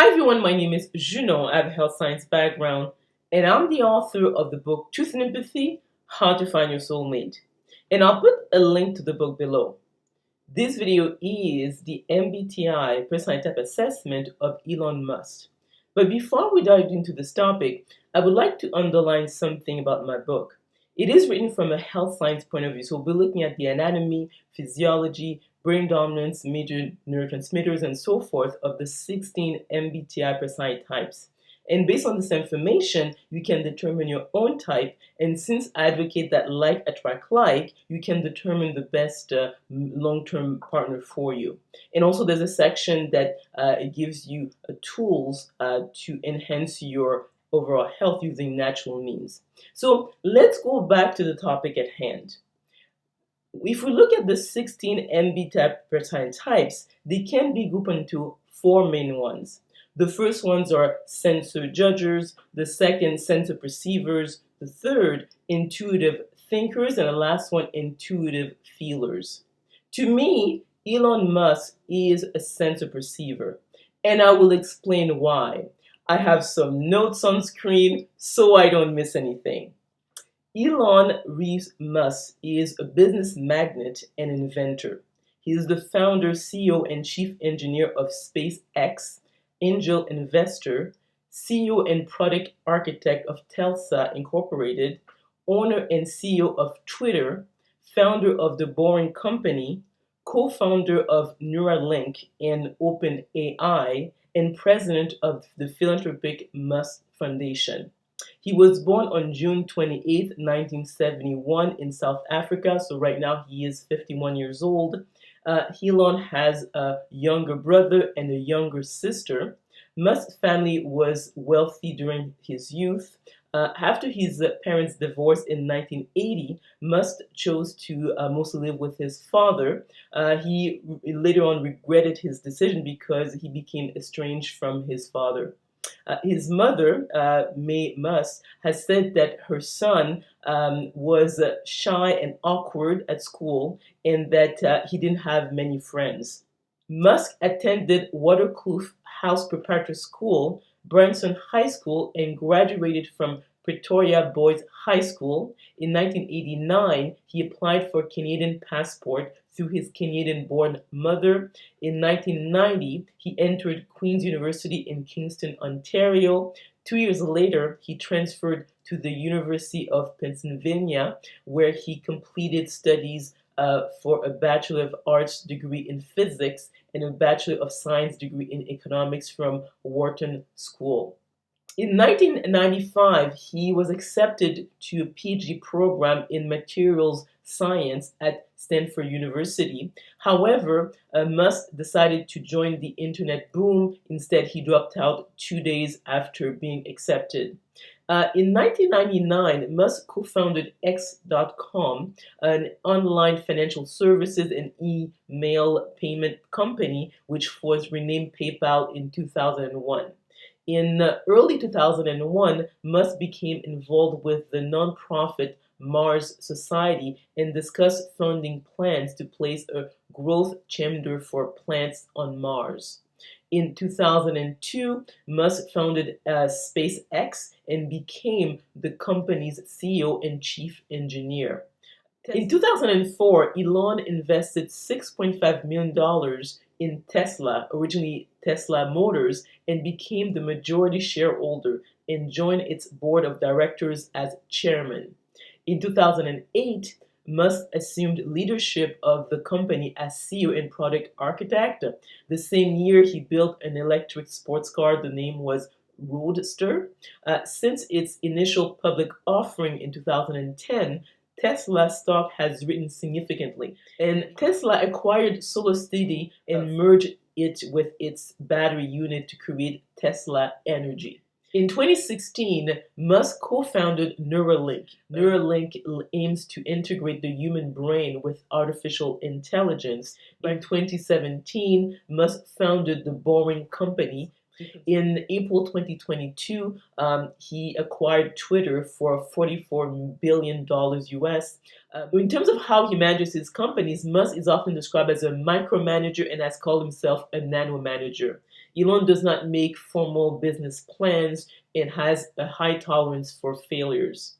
Hi everyone, my name is Junon. I have a health science background, and I'm the author of the book Truth and Empathy: How to Find Your Soulmate. And I'll put a link to the book below. This video is the MBTI personality type assessment of Elon Musk. But before we dive into this topic, I would like to underline something about my book. It is written from a health science point of view, so we'll be looking at the anatomy, physiology, brain dominance, major neurotransmitters, and so forth of the 16 MBTI personality types. And based on this information, you can determine your own type. And since I advocate that like attract like, you can determine the best long-term partner for you. And also there's a section that it gives you tools to enhance your overall health using natural means. So let's go back to the topic at hand. If we look at the 16 MBTI personality types, they can be grouped into four main ones. The first ones are sensor judgers, the second sensor perceivers, the third intuitive thinkers, and the last one intuitive feelers. To me, Elon Musk is a sensor perceiver, and I will explain why. I have some notes on screen so I don't miss anything. Elon Reeves Musk is a business magnate and inventor. He is the founder, CEO, and chief engineer of SpaceX, angel investor, CEO and product architect of Telsa Incorporated, owner and CEO of Twitter, founder of The Boring Company, co-founder of Neuralink and OpenAI, and president of the philanthropic Musk Foundation. He was born on June 28, 1971 in South Africa, so right now he is 51 years old. Elon has a younger brother and a younger sister. Musk's family was wealthy during his youth. After his parents divorced in 1980, Musk chose to mostly live with his father. He later on regretted his decision because he became estranged from his father. His mother, Mae Musk, has said that her son was shy and awkward at school and that he didn't have many friends. Musk attended Waterkloof House Preparatory School, Branson High School, and graduated from Pretoria Boys High School. In 1989, he applied for a Canadian passport through his Canadian-born mother. In 1990, he entered Queen's University in Kingston, Ontario. 2 years later, he transferred to the University of Pennsylvania, where he completed studies for a Bachelor of Arts degree in physics and a Bachelor of Science degree in economics from Wharton School. In 1995, he was accepted to a PhD program in materials science at Stanford University. However, Musk decided to join the internet boom. Instead, he dropped out 2 days after being accepted. In 1999, Musk co-founded X.com, an online financial services and email payment company, which was renamed PayPal in 2001. In early 2001, Musk became involved with the nonprofit Mars Society and discussed funding plans to place a growth chamber for plants on Mars. In 2002, Musk founded SpaceX and became the company's CEO and chief engineer. In 2004, Elon invested $6.5 million in Tesla, originally Tesla Motors, and became the majority shareholder and joined its board of directors as chairman. In 2008, Musk assumed leadership of the company as CEO and product architect. The same year, he built an electric sports car. The name was Roadster. Since its initial public offering in 2010, Tesla stock has risen significantly, and Tesla acquired SolarCity and merged it with its battery unit to create Tesla Energy. In 2016, Musk co-founded Neuralink. Neuralink aims to integrate the human brain with artificial intelligence. In 2017, Musk founded The Boring Company. In April 2022, he acquired Twitter for $44 billion US. In terms of how he manages his companies, Musk is often described as a micromanager and has called himself a nano manager. Elon does not make formal business plans and has a high tolerance for failures.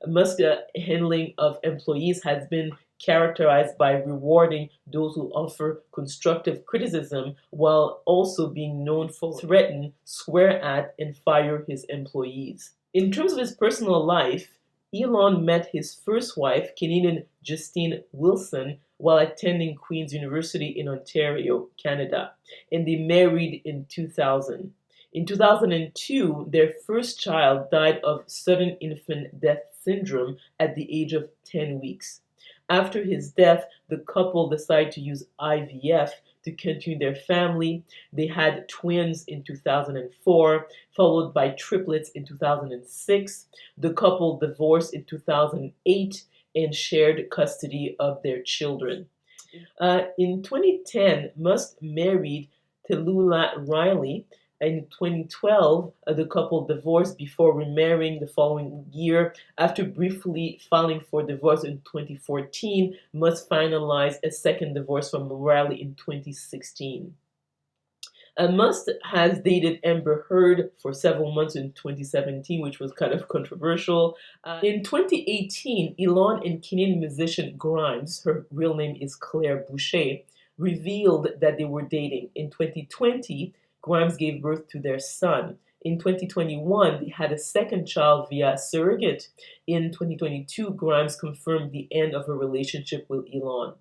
Musk's handling of employees has been characterized by rewarding those who offer constructive criticism while also being known for threaten, swear at, and fire his employees. In terms of his personal life, Elon met his first wife, Canadian Justine Wilson, while attending Queen's University in Ontario, Canada, and they married in 2000. In 2002, their first child died of sudden infant death syndrome at the age of 10 weeks. After his death, the couple decided to use IVF to continue their family. They had twins in 2004, followed by triplets in 2006. The couple divorced in 2008 and shared custody of their children. In 2010, Musk married Tallulah Riley. In 2012, the couple divorced before remarrying the following year. After briefly filing for divorce in 2014, Musk finalized a second divorce from Riley in 2016. Musk has dated Amber Heard for several months in 2017, which was kind of controversial. In 2018, Elon and Canadian musician Grimes, her real name is Claire Boucher, revealed that they were dating. In 2020, Grimes gave birth to their son. In 2021, they had a second child via surrogate. In 2022, Grimes confirmed the end of her relationship with Elon.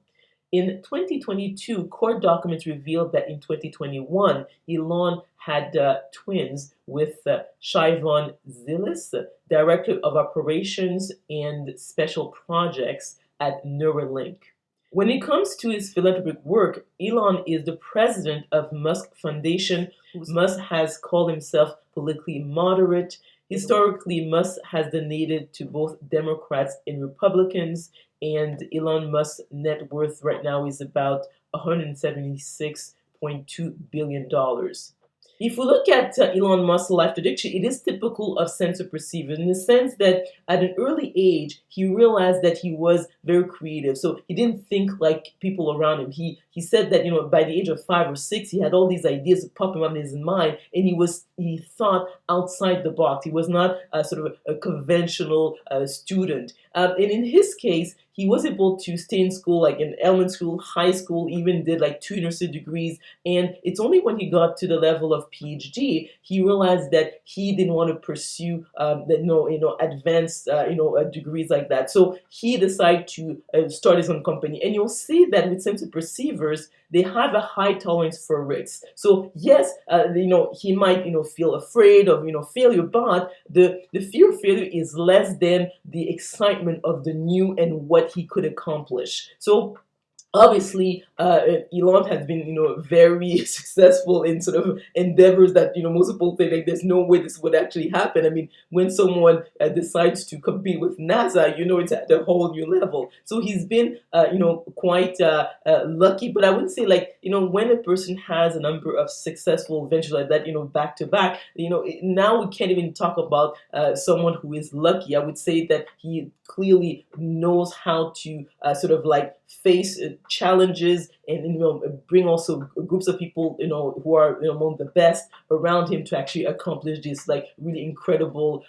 In 2022, court documents revealed that in 2021, Elon had twins with Shivon Zilis, Director of Operations and Special Projects at Neuralink. When it comes to his philanthropic work, Elon is the president of Musk Foundation. Musk has called himself politically moderate. Historically, Musk has donated to both Democrats and Republicans, and Elon Musk's net worth right now is about $176.2 billion. If we look at Elon Musk's life trajectory, it is typical of sensor perceivers in the sense that at an early age, he realized that he was very creative. So he didn't think like people around him. He said that, by the age of 5 or 6, he had all these ideas popping up in his mind, and he thought outside the box. He was not sort of a conventional student. And in his case, he was able to stay in school, like in elementary school, high school, even did like 2 university degrees. And it's only when he got to the level of PhD, he realized that he didn't want to pursue advanced degrees like that. So he decided to start his own company. And you'll see that with sensor perceivers, they have a high tolerance for risks. So yes, he might feel afraid of failure, but the fear of failure is less than the excitement of the new and what he could accomplish. So obviously, Elon has been, very successful in sort of endeavors that, most people think like there's no way this would actually happen. I mean, when someone decides to compete with NASA, it's at a whole new level. So he's been, quite lucky. But I wouldn't say like, when a person has a number of successful ventures like that, back to back, now we can't even talk about someone who is lucky. I would say that he clearly knows how to sort of like face challenges and bring also groups of people who are among the best around him to actually accomplish these like really incredible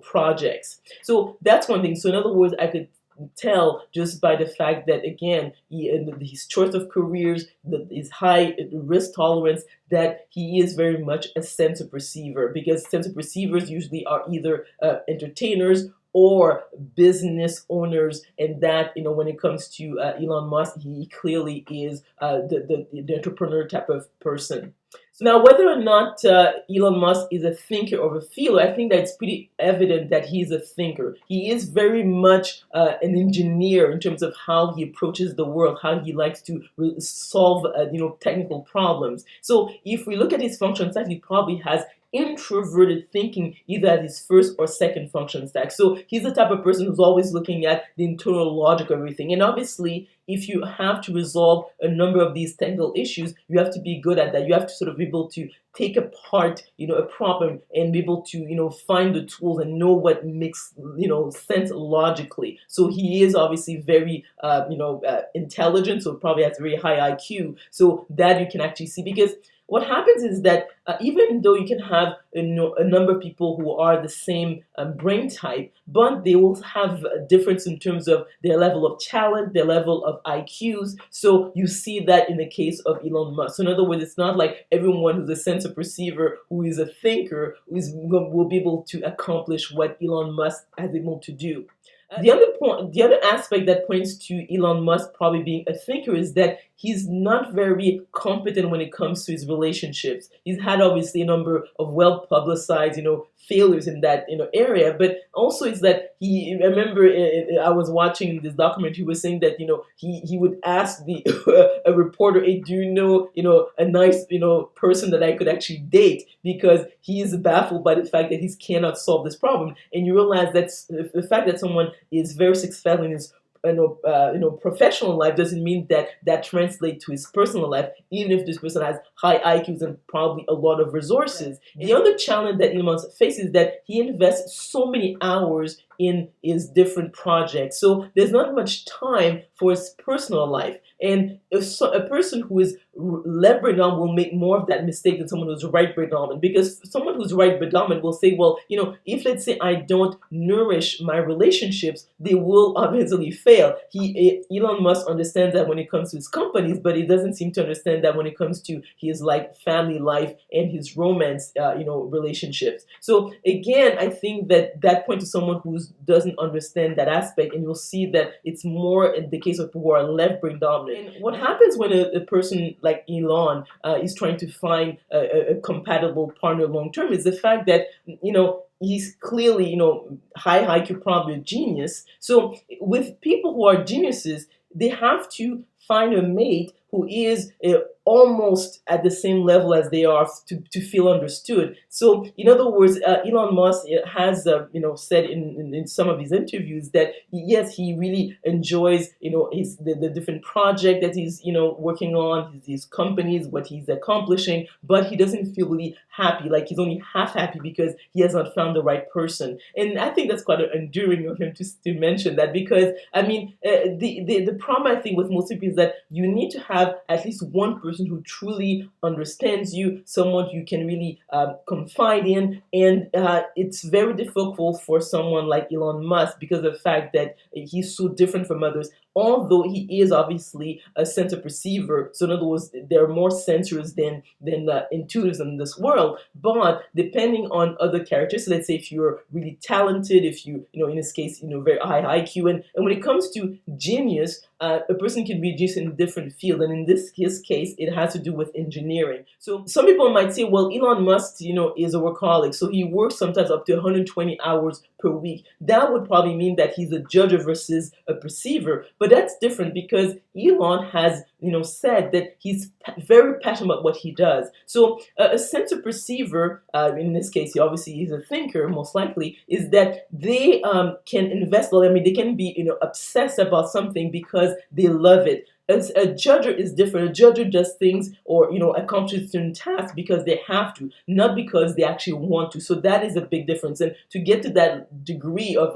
projects. So that's one thing. So in other words, I could tell just by the fact that again his choice of careers, his high risk tolerance, that he is very much a sensor perceiver, because sensor perceivers usually are either entertainers or business owners, and that when it comes to Elon Musk, he clearly is the entrepreneur type of person. So now, whether or not Elon Musk is a thinker or a feeler, I think that it's pretty evident that he's a thinker. He is very much an engineer in terms of how he approaches the world, how he likes to solve technical problems. So if we look at his function set, he probably has introverted thinking either at his first or second function stack. So he's the type of person who's always looking at the internal logic of everything. And obviously, if you have to resolve a number of these technical issues, you have to be good at that. You have to sort of be able to take apart, a problem and be able to, find the tools and know what makes, sense logically. So he is obviously very, intelligent. So probably has very high IQ. So that you can actually see, because what happens is that even though you can have a number of people who are the same brain type, but they will have a difference in terms of their level of talent, their level of IQs. So you see that in the case of Elon Musk. So in other words, it's not like everyone who's a sensor perceiver, who is a thinker, will be able to accomplish what Elon Musk has been able to do. The other aspect that points to Elon Musk probably being a thinker is that he's not very competent when it comes to his relationships. He's had obviously a number of well publicized, failures in that area, but also it's that I remember I was watching this documentary. He was saying that he would ask a reporter, "Hey, do you know a nice person that I could actually date?" Because he is baffled by the fact that he cannot solve this problem. And you realize that the fact that someone is very successful in his professional life doesn't mean that translates to his personal life, even if this person has high IQs and probably a lot of resources. The other challenge that Elon Musk faces is that he invests so many hours in his different projects. So there's not much time for his personal life. And a person who is left brain dominant will make more of that mistake than someone who's right brain dominant. Because someone who's right brain dominant will say, well, if let's say I don't nourish my relationships, they will obviously fail. Elon Musk understands that when it comes to his companies, but he doesn't seem to understand that when it comes to his family life and his romance, relationships. So again, I think that point to someone who doesn't understand that aspect, and you'll see that it's more in the case of people who are left brain dominant. And what happens when a person like Elon is trying to find a compatible partner long term is the fact that he's clearly high IQ, probably a genius. So with people who are geniuses, they have to find a mate who is almost at the same level as they are to feel understood. So, in other words, Elon Musk has, said in some of his interviews that yes, he really enjoys, the different project that he's, working on, his companies, what he's accomplishing, but he doesn't feel really happy. Like he's only half happy because he has not found the right person. And I think that's quite enduring of him to mention that, because I mean, the problem I think with most people is that you need to have at least one person who truly understands you, someone you can really confide in, and it's very difficult for someone like Elon Musk because of the fact that he's so different from others. Although he is obviously a sensor perceiver, so in other words, there are more sensors than intuitives in this world. But depending on other characters, so let's say if you're really talented, if you in this case very high IQ, and when it comes to genius, a person can be a genius in a different field, and in his case, it has to do with engineering. So some people might say, well, Elon Musk, is a workaholic, so he works sometimes up to 120 hours per week. That would probably mean that he's a judger versus a perceiver. But that's different because Elon has, said that he's very passionate about what he does. So a sensor perceiver, in this case, obviously he's a thinker, most likely, is that they can invest. I mean, they can be, obsessed about something because they love it. As a judger is different. A judger does things or accomplishes certain tasks because they have to, not because they actually want to. So that is a big difference. And to get to that degree of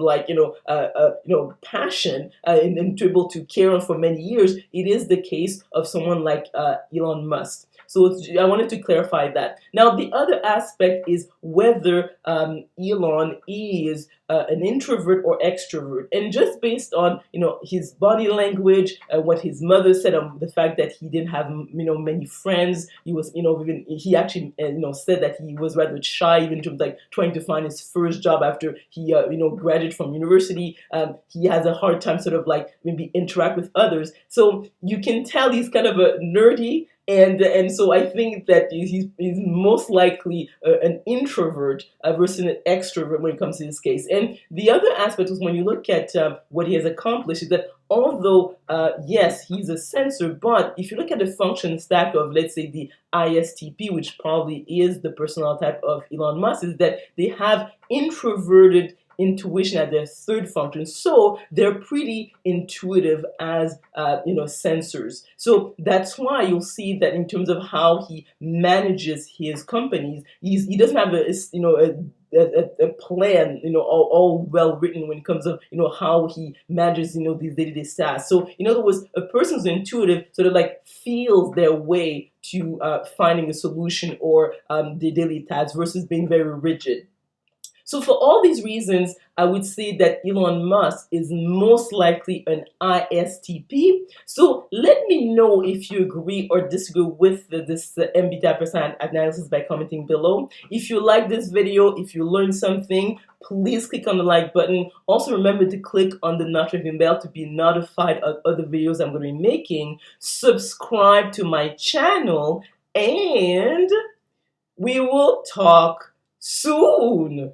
passion and to be able to carry on for many years, it is the case of someone like Elon Musk. So I wanted to clarify that. Now, the other aspect is whether Elon is an introvert or extrovert. And just based on, his body language, what his mother said, the fact that he didn't have, many friends. He was, he actually, said that he was rather shy, even in terms of trying to find his first job after he, graduated from university. He has a hard time sort of maybe interact with others. So you can tell he's kind of a nerdy, And so I think that he's most likely an introvert versus an extrovert when it comes to this case. And the other aspect is when you look at what he has accomplished is that although yes, he's a sensor, but if you look at the function stack of, let's say, the ISTP, which probably is the personality type of Elon Musk, is that they have introverted intuition at their third function, so they're pretty intuitive as sensors. So that's why you'll see that in terms of how he manages his companies, he doesn't have a plan, all well written when it comes to how he manages these day-to-day tasks. So in other words, a person who's intuitive sort of like feels their way to finding a solution or the daily tasks versus being very rigid. So for all these reasons, I would say that Elon Musk is most likely an ISTP. So let me know if you agree or disagree with this MBTI personality analysis by commenting below. If you like this video, if you learned something, please click on the like button. Also remember to click on the notification bell to be notified of other videos I'm going to be making. Subscribe to my channel, and we will talk soon.